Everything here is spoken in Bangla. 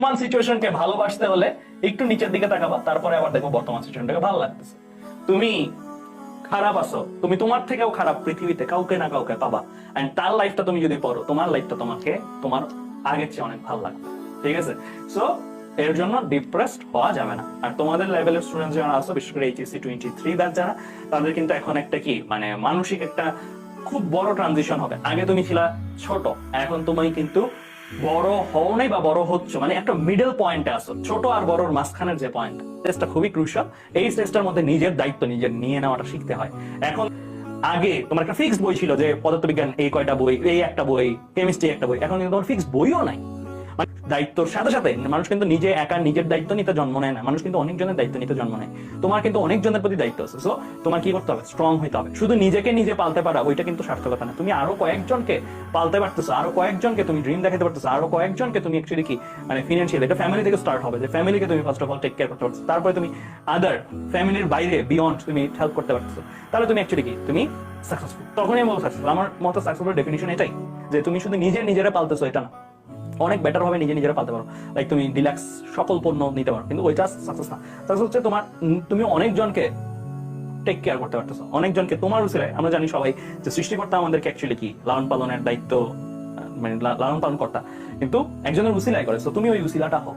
বর্তমান সিচুয়েশনকে ভালোবাসতে হলে একটু নিচের দিকে তাকাবা, তারপরে আবার দেখো বর্তমান সিচুয়েশনটাকে ভালো লাগতেছে। তুমি খারাপ আছো, তুমি তোমার থেকেও খারাপ পৃথিবীতে কাউকে না কাউকে পাবা, এন্ড তার লাইফটা তুমি যদি পড়ো, তোমার লাইফটা তোমাকে তোমার আগের চেয়ে অনেক ভালো লাগবে। ঠিক আছে? সো এর জন্য ডিপ্রেসড হওয়া যাবে না। আর তোমাদের লেভেলের স্টুডেন্ট যারা আছে, বিশেষ করে এইচএসসি 23 ব্যাচ যারা, তাদের কিন্তু এখন একটা কি মানে মানসিক একটা খুব বড় ট্রানজিশন হবে। আগে তুমি ছিলা ছোট, এখন তুমি কিন্তু বড় হও নাই বা বড় হচ্ছ, মানে একটা মিডল পয়েন্টে আসো। ছোট আর বড়র মাঝখানের যে পয়েন্ট, স্টেজটা খুবই ক্রুশাল। এই স্টেজটার মধ্যে নিজের দায়িত্ব নিজের নিয়ে নেওয়াটা শিখতে হয়। এখন আগে তোমার একটা ফিক্সড বই ছিল যে পদার্থবিজ্ঞান এই কয়টা বই, এই একটা বই, কেমিস্ট্রি একটা বই। এখন কিন্তু তোমার ফিক্সড বইও নাই। মানে দায়িত্বর সাথে সাথে মানুষ কিন্তু নিজে একা নিজের দায়িত্ব নিতে জন্ম নেয় না, মানুষ কিন্তু অনেকজনের দায়িত্ব নিতে জন্ম নেয়। তোমার কিন্তু অনেকজনের প্রতি দায়িত্ব আছে। সো তোমার কি করতে হবে? স্ট্রং হইতে হবে। শুধু নিজেকে নিজে পালতে পারা ওইটা কিন্তু সার্থকতা না। তুমি আরো কয়েকজনকে পালতে পারতেছো, আরো কয়েকজনকে তুমি ড্রিম দেখাতে পারতেছো, আরো কয়েকজনকে তুমি অ্যাকচুয়ালি কি মানে ফিনান্সিয়াল, এটা ফ্যামিলি থেকে স্টার্ট হবে, যে ফ্যামিলিকে তুমি first of all take care করতে পারছো, তারপরে তুমি আদার ফ্যামিলির বাইরে বিয়ন্ড তুমি হেল্প করতে পারতেছো, তাহলে তুমি অ্যাকচুয়ালি কি তুমি সাকসেসফুল। তখনই আমি বলবো সাকসেসফুল। আমার মতো সাকসেসফুল ডেফিনিশন এটাই, যে তুমি শুধু নিজেরা পালতেছো এটা না, অনেক বেটার ভাবে নিজেরা পালতে পারো। লাইক তুমি ডিলাক্স সকল পণ্য নিতে পারো, কিন্তু ওইটা সাকসেস না। সাকসেস হচ্ছে তোমার তুমি অনেকজনকে টেক কেয়ার করতে পারতেছো, অনেকজনকে তোমার উসিলায়। আমরা জানি সবাই যে সৃষ্টিকর্তা আমাদেরকে অ্যাকচুয়ালি কি লালন পালনের দায়িত্ব, মানে লালন পালন কর্তা, কিন্তু একজনের উসিলায় করে। তো তুমি ওই উসিলাটা হও।